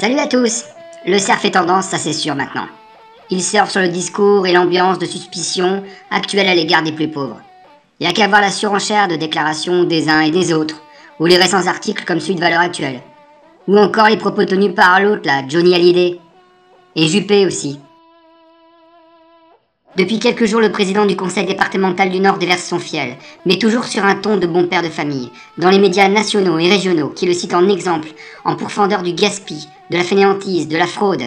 Salut à tous. Le cerf fait tendance, ça c'est sûr maintenant. Il surfe sur le discours et l'ambiance de suspicion actuelle à l'égard des plus pauvres. Il n'y a qu'à voir la surenchère de déclarations des uns et des autres, ou les récents articles comme celui de Valeurs Actuelles. Ou encore les propos tenus par l'autre là, Johnny Hallyday. Et Juppé aussi. Depuis quelques jours, le président du conseil départemental du Nord déverse son fiel, mais toujours sur un ton de bon père de famille, dans les médias nationaux et régionaux qui le citent en exemple, en pourfendeur du gaspille, de la fainéantise, de la fraude.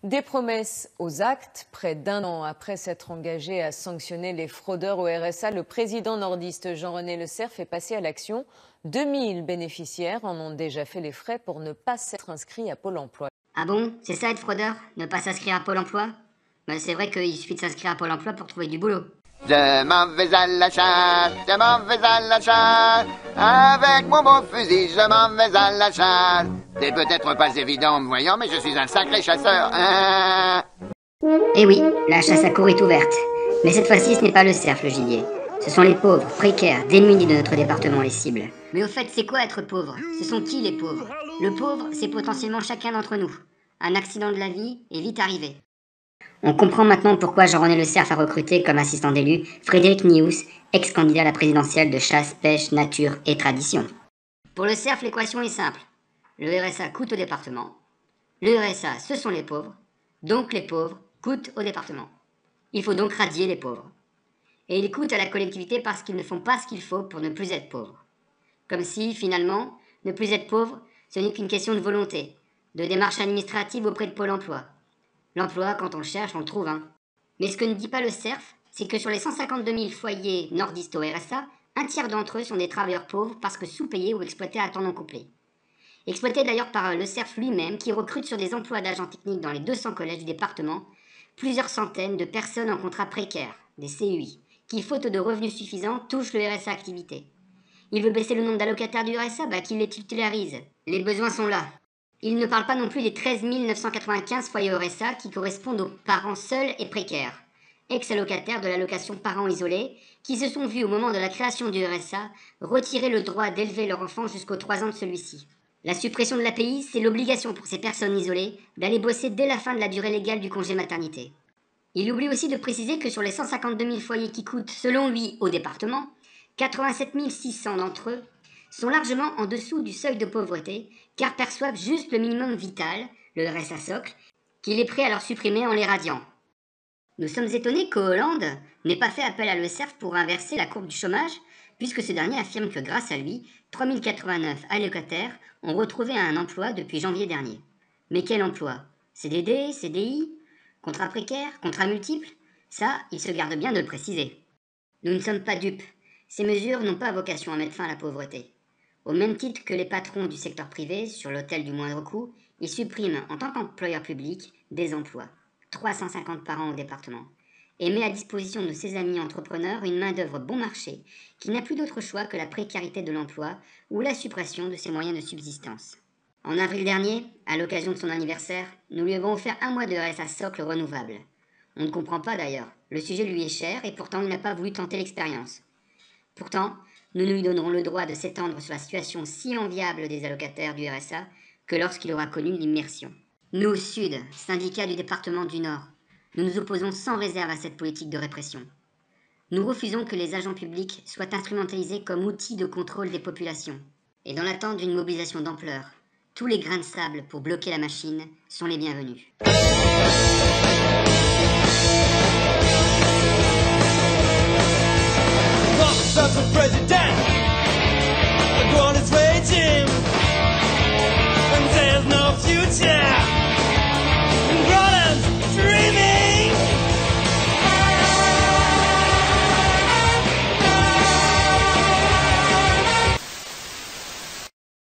Des promesses aux actes. Près d'un an après s'être engagé à sanctionner les fraudeurs au RSA, le président nordiste Jean-René Lecerf est passé à l'action. 2000 bénéficiaires en ont déjà fait les frais pour ne pas s'être inscrits à Pôle emploi. Ah bon, c'est ça être fraudeur? Ne pas s'inscrire à Pôle emploi? Ben c'est vrai qu'il suffit de s'inscrire à Pôle emploi pour trouver du boulot. Je m'en vais à la chasse, je m'en vais à la chasse, avec mon beau fusil, je m'en vais à la chasse. C'est peut-être pas évident en me voyant, mais je suis un sacré chasseur. Eh oui, la chasse à courre est ouverte. Mais cette fois-ci, ce n'est pas le cerf, le gibier. Ce sont les pauvres, précaires, démunis de notre département, les cibles. Mais au fait, c'est quoi être pauvre? Ce sont qui les pauvres? Le pauvre, c'est potentiellement chacun d'entre nous. Un accident de la vie est vite arrivé. On comprend maintenant pourquoi Jean-René Lecerf a recruté comme assistant d'élu Frédéric Nious, ex-candidat à la présidentielle de chasse, pêche, nature et tradition. Pour le cerf, l'équation est simple. Le RSA coûte au département. Le RSA, ce sont les pauvres. Donc les pauvres coûtent au département. Il faut donc radier les pauvres. Et ils coûtent à la collectivité parce qu'ils ne font pas ce qu'il faut pour ne plus être pauvres. Comme si, finalement, ne plus être pauvre, ce n'est qu'une question de volonté, de démarche administrative auprès de Pôle emploi. L'emploi, quand on le cherche, on le trouve, hein. Mais ce que ne dit pas le cerf, c'est que sur les 152 000 foyers nordistes au RSA, un tiers d'entre eux sont des travailleurs pauvres parce que sous-payés ou exploités à temps non complet. Exploités d'ailleurs par le cerf lui-même, qui recrute sur des emplois d'agents techniques dans les 200 collèges du département, plusieurs centaines de personnes en contrat précaire, des CUI, qui, faute de revenus suffisants, touchent le RSA activité. Il veut baisser le nombre d'allocataires du RSA, qu'il les titularise. Les besoins sont là. Il ne parle pas non plus des 13 995 foyers au RSA qui correspondent aux parents seuls et précaires, ex-allocataires de l'allocation parents isolés, qui se sont vus au moment de la création du RSA retirer le droit d'élever leur enfant jusqu'aux 3 ans de celui-ci. La suppression de l'API, c'est l'obligation pour ces personnes isolées d'aller bosser dès la fin de la durée légale du congé maternité. Il oublie aussi de préciser que sur les 152 000 foyers qui coûtent, selon lui, au département, 87 600 d'entre eux sont largement en dessous du seuil de pauvreté, car perçoivent juste le minimum vital, le RSA socle, qu'il est prêt à leur supprimer en les radiant. Nous sommes étonnés qu'au Hollande n'ait pas fait appel à Lecerf pour inverser la courbe du chômage, puisque ce dernier affirme que grâce à lui, 3089 allocataires ont retrouvé un emploi depuis janvier dernier. Mais quel emploi? CDD, CDI? Contrat précaire? Contrat multiple? Ça, il se garde bien de le préciser. Nous ne sommes pas dupes. Ces mesures n'ont pas vocation à mettre fin à la pauvreté. Au même titre que les patrons du secteur privé, sur l'autel du moindre coût, ils suppriment, en tant qu'employeur public, des emplois, 350 par an au département, et met à disposition de ses amis entrepreneurs une main-d'œuvre bon marché, qui n'a plus d'autre choix que la précarité de l'emploi ou la suppression de ses moyens de subsistance. En avril dernier, à l'occasion de son anniversaire, nous lui avons offert 1 mois de RSA socle renouvelable. On ne comprend pas d'ailleurs, le sujet lui est cher et pourtant il n'a pas voulu tenter l'expérience. Pourtant, nous lui donnerons le droit de s'étendre sur la situation si enviable des allocataires du RSA que lorsqu'il aura connu l'immersion. Nous, Sud, syndicat du département du Nord, nous nous opposons sans réserve à cette politique de répression. Nous refusons que les agents publics soient instrumentalisés comme outils de contrôle des populations. Et dans l'attente d'une mobilisation d'ampleur, tous les grains de sable pour bloquer la machine sont les bienvenus. President